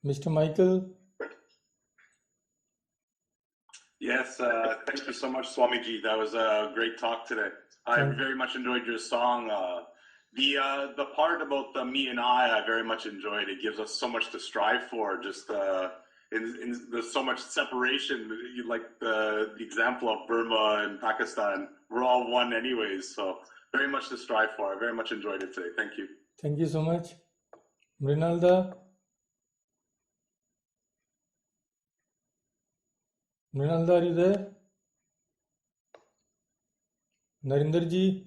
Mr. Michael? Yes, thank you so much, Swamiji. That was a great talk today. I very much enjoyed your song. The part about the me and I very much enjoyed. It gives us so much to strive for. Just there's so much separation. Like the example of Burma and Pakistan, we're all one anyways. So very much to strive for. I very much enjoyed it today. Thank you. Thank you so much. Mrinalda? Mrinalda, are you there? Narinder ji?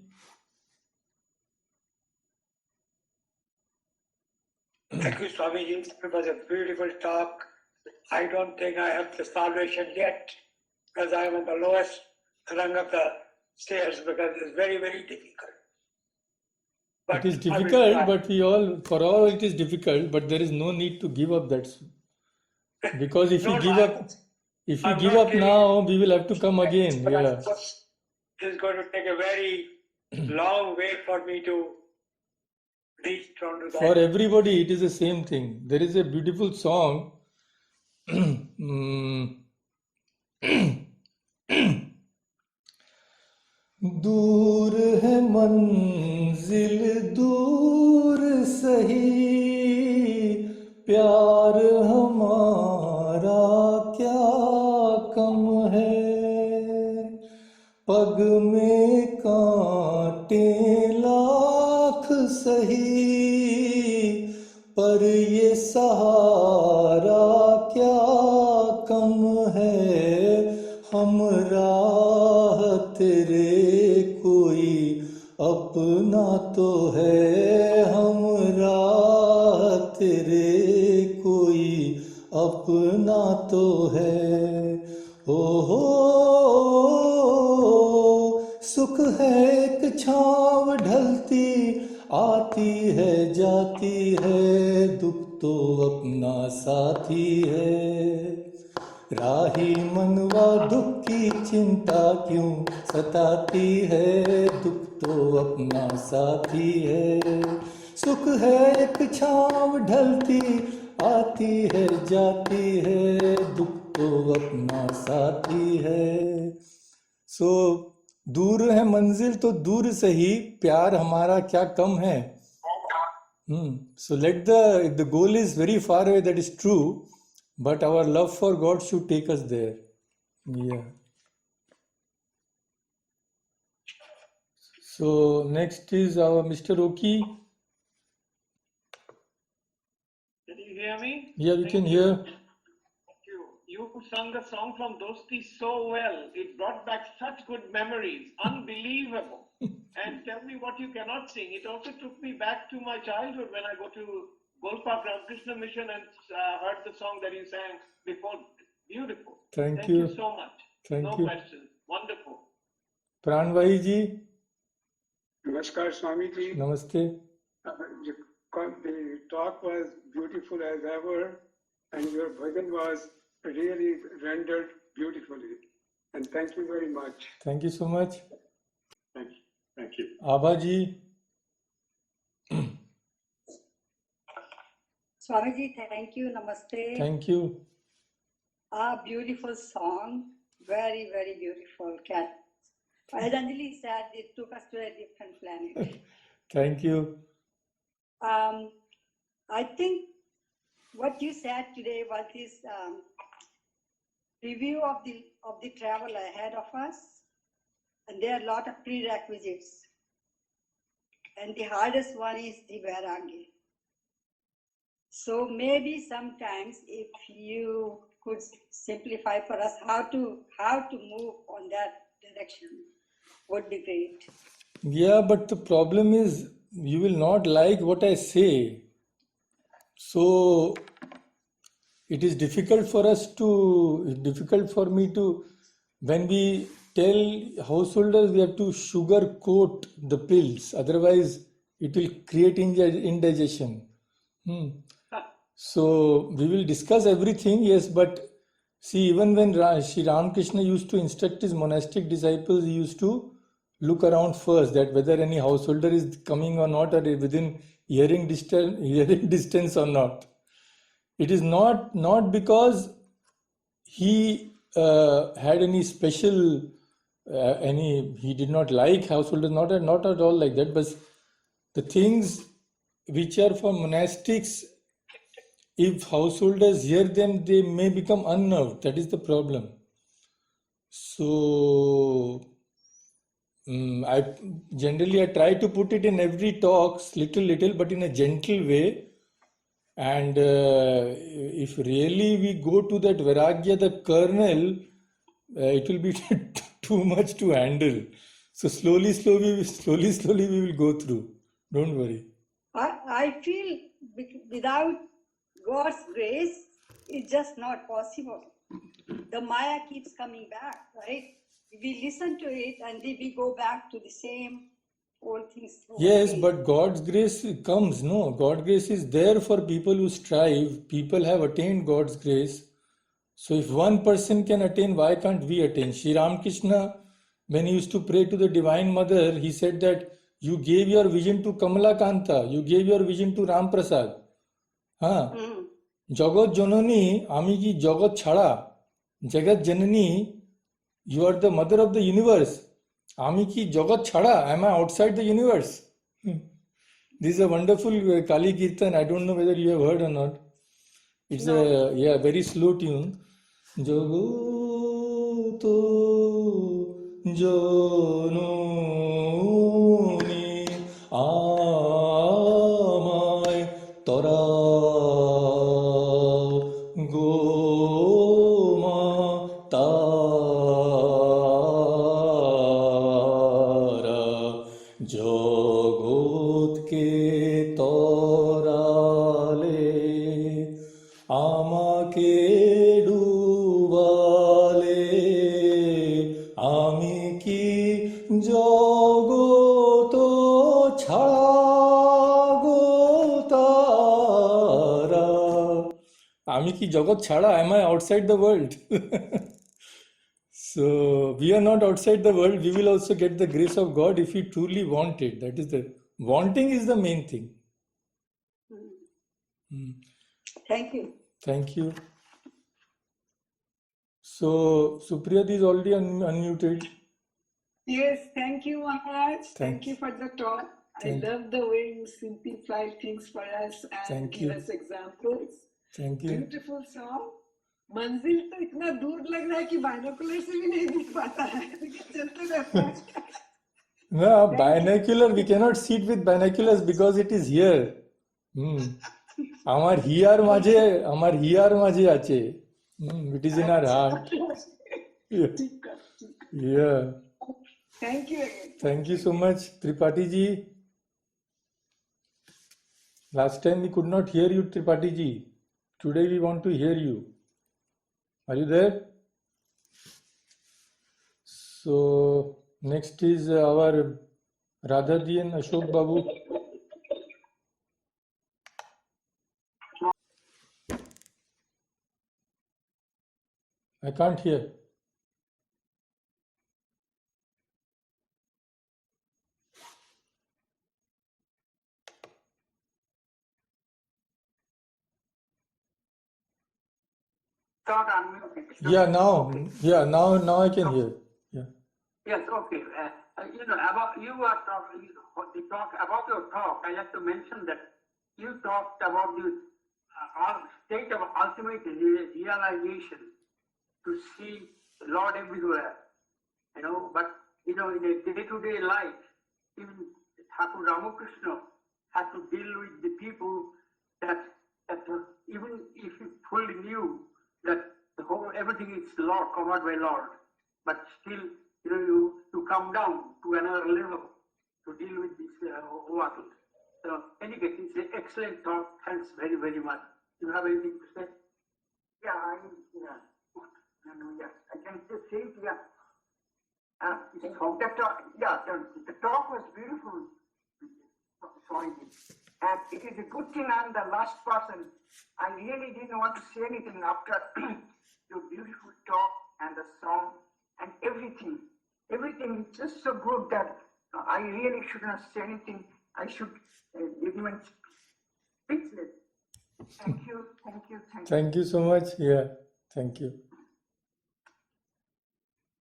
Thank you, Swamiji. It was a beautiful talk. I don't think I have the salvation yet because I am on the lowest rung of the stairs because it's very, very difficult. But it is difficult, but for all it is difficult, but there is no need to give up that. Because if you give up, now, we will have to come again. Yeah. It's going to take a very long way for me to reach down to that. For everybody, it is the same thing. There is a beautiful song. दूर है मंजिल दूर सही प्यार हमारा क्या कम है पग में कांटे लाख सही पर ये सहारा क्या कम है हम राह तेरे कोई अपना तो है हम राह तेरे कोई अपना तो है हो सुख है एक छाँव ढलती आती है जाती है दुख तो अपना साथी है राही मनवा दुख की चिंता क्यों सताती है दुख तो अपना साथी है सुख है एक छाँव ढलती आती है जाती है दुख तो अपना साथी है सो दूर है मंजिल तो दूर सही प्यार हमारा क्या कम है so let the goal is very far away, that is true, but our love for God should take us there. Yeah. So next is our Mr. Oki. Can you hear me? Yeah, we can hear. Thank you. You sung the song from Dosti so well. It brought back such good memories. Unbelievable. And tell me what you cannot sing. It also took me back to my childhood when I go to Golpark Ramakrishna Mission and heard the song that you sang before. Beautiful. Thank you so much. Thank no you. questions. Wonderful. Pranvahi ji. Namaskar, Swami ji. Namaste. The talk was beautiful as ever, and your bhajan was really rendered beautifully. And thank you very much. Thank you so much. Thank you. Abha ji. Swamiji, thank you. Namaste. Thank you. Beautiful song. Very, very beautiful. As Anjali said, it took us to a different planet. Thank you. I think what you said today was this review of the travel ahead of us, and there are a lot of prerequisites. And the hardest one is the Vairagya. So maybe sometimes if you could simplify for us how to move on that direction would be great. Yeah, but the problem is you will not like what I say. So it is difficult for me to, when we tell householders we have to sugarcoat the pills, otherwise it will create indigestion. So we will discuss everything, yes, but see, even when Sri Ramakrishna used to instruct his monastic disciples, he used to look around first, that whether any householder is coming or not, or within hearing distance or not. It is not because he had any special he did not like householders, not at all like that, but the things which are for monastics, if householders hear them, they may become unnerved. That is the problem. So I try to put it in every talks, little, but in a gentle way. And if really we go to that Vairagya, the kernel, it will be too much to handle. So slowly we will go through. Don't worry. I feel without God's grace, it's just not possible. The Maya keeps coming back, right? We listen to it and then we go back to the same old things. Yes, but God's grace comes, no? God's grace is there for people who strive. People have attained God's grace. So if one person can attain, why can't we attain? Sri Ramakrishna, when he used to pray to the Divine Mother, he said that you gave your vision to Kamala Kanta, you gave your vision to Ram Prasad. Huh? Jagat Janani, Ami ki Jagat Chhada, Jagat Janani, you are the mother of the universe. Ami ki Jagat Chhada, am I outside the universe? This is a wonderful Kali Kirtan. I don't know whether you have heard or not. It's a very slow tune. Jagoto Janoni Amai Tora Goma Tara Jagot ke Torale আমাকে ডুবালে আমি কি জগত ছাড়া তারা আমি কি জগৎ ছাড়া am I outside the world? So we are not outside the world. We will also get the grace of God if we truly want it. That is the wanting is the main thing. Thank you. Thank you. So, Supriya is already unmuted. Yes, thank you, Maharaj. Thank Thank you for the talk. I Thank- love the way you simplify things for us and Thank give you. us examples. Thank you. Beautiful song. मंजिल तो इतना दूर लग रहा है कि binocular से भी नहीं दिख पाता है लेकिन चलते रहते हैं No, binocular, we cannot see it with binoculars because it is here. আমার হিয়ার মাঝে আছে. It is in our heart. Yeah. ठीक है, ठीक है। Yeah. Thank you again. Thank you so much, Tripathi ji. Last time we could not hear you, Tripathi ji. Today we want to hear you. Are you there? So next is our Radha ji and Ashok Babu. I can't hear. Start unmuting. Now I can hear. Yeah. Yes, okay. About you are talking, about your talk. I have to mention that you talked about the state of ultimate realization to see the Lord everywhere. But in a day-to-day life, even Thakur Ramakrishna had to deal with the people that even if you fully knew that everything is Lord, covered by Lord, but still, you to come down to another level to deal with this Ovatul. So, anyway, it's an excellent talk. Thanks very, very much. Do you have anything to say? Yeah, I can just say it, yeah. The talk was beautiful, Swamiji. And it is a good thing I'm the last person. I really didn't want to say anything after your beautiful talk and the song and everything. Everything is just so good that I really should not say anything. I should even speechless. Thank you, thank you, thank you. Thank you so much. Yeah, thank you.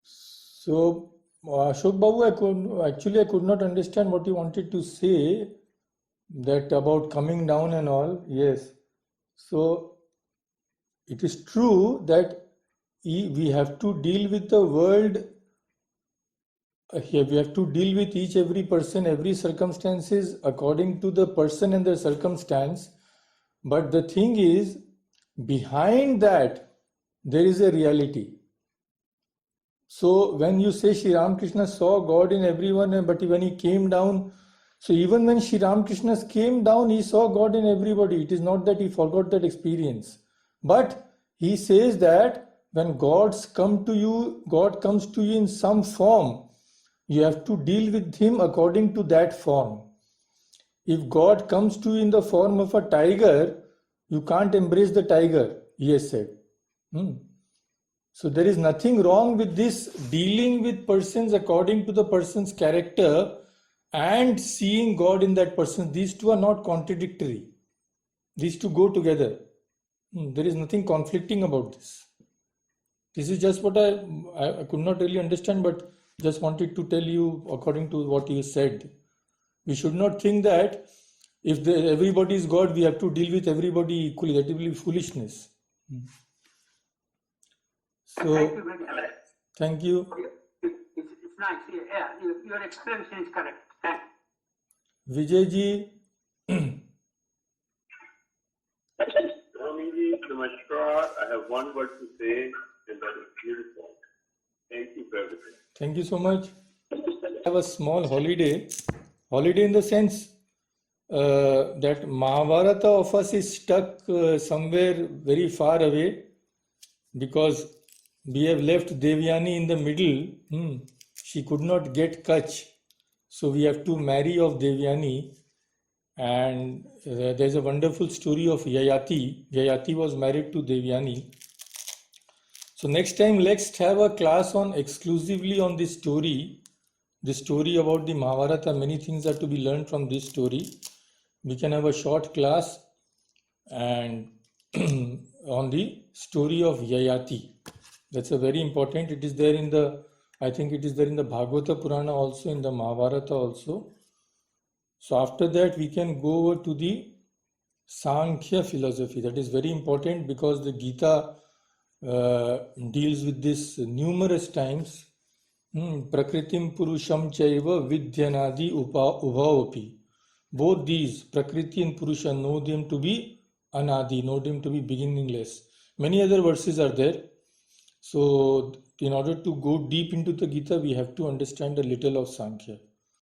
So, Ashok Babu, I could not understand what you wanted to say, that about coming down and all. Yes. So, it is true that we have to deal with the world here. We have to deal with every person, every circumstances according to the person and the circumstance. But the thing is, behind that, there is a reality. So when you say Sri Ramakrishna saw God in everyone, but when he came down, so even when Sri Ramakrishna came down, he saw God in everybody. It is not that he forgot that experience. But he says that when God comes to you in some form, you have to deal with him according to that form. If God comes to you in the form of a tiger, you can't embrace the tiger, he has said. So there is nothing wrong with this dealing with persons according to the person's character and seeing God in that person. These two are not contradictory. These two go together. There is nothing conflicting about this. This is just what I could not really understand, but just wanted to tell you according to what you said. We should not think that if everybody is God, we have to deal with everybody equally. That will be foolishness. Thank you So, very much. thank you. It's nice. Yeah, your explanation is correct. Thanks. Vijay ji, Swamiji, namaskar. I have one word to say, and that is beautiful. Thank you for everything. thank you so much. I have a small holiday. Holiday in the sense that Mahabharata of us is stuck somewhere very far away because we have left Devyani in the middle. She could not get Kutch. So we have to marry off Devyani. And there's a wonderful story of Yayati. Yayati was married to Devyani. So next time, let's have a class on exclusively on this story about the Mahabharata. Many things are to be learned from this story. We can have a short class and on the story of Yayati. That's a very important. It is there in the, I think it is there in the Bhagavata Purana also, in the Mahabharata also. So after that, we can go over to the Sankhya philosophy. That is very important because the Gita deals with this numerous times. Prakritim Purusham Chaiva Vidyanadi Ubhavapi. Both these, Prakriti and Purusha, know them to be Anadi, know them to be beginningless. Many other verses are there. So in order to go deep into the Gita, we have to understand a little of Sankhya.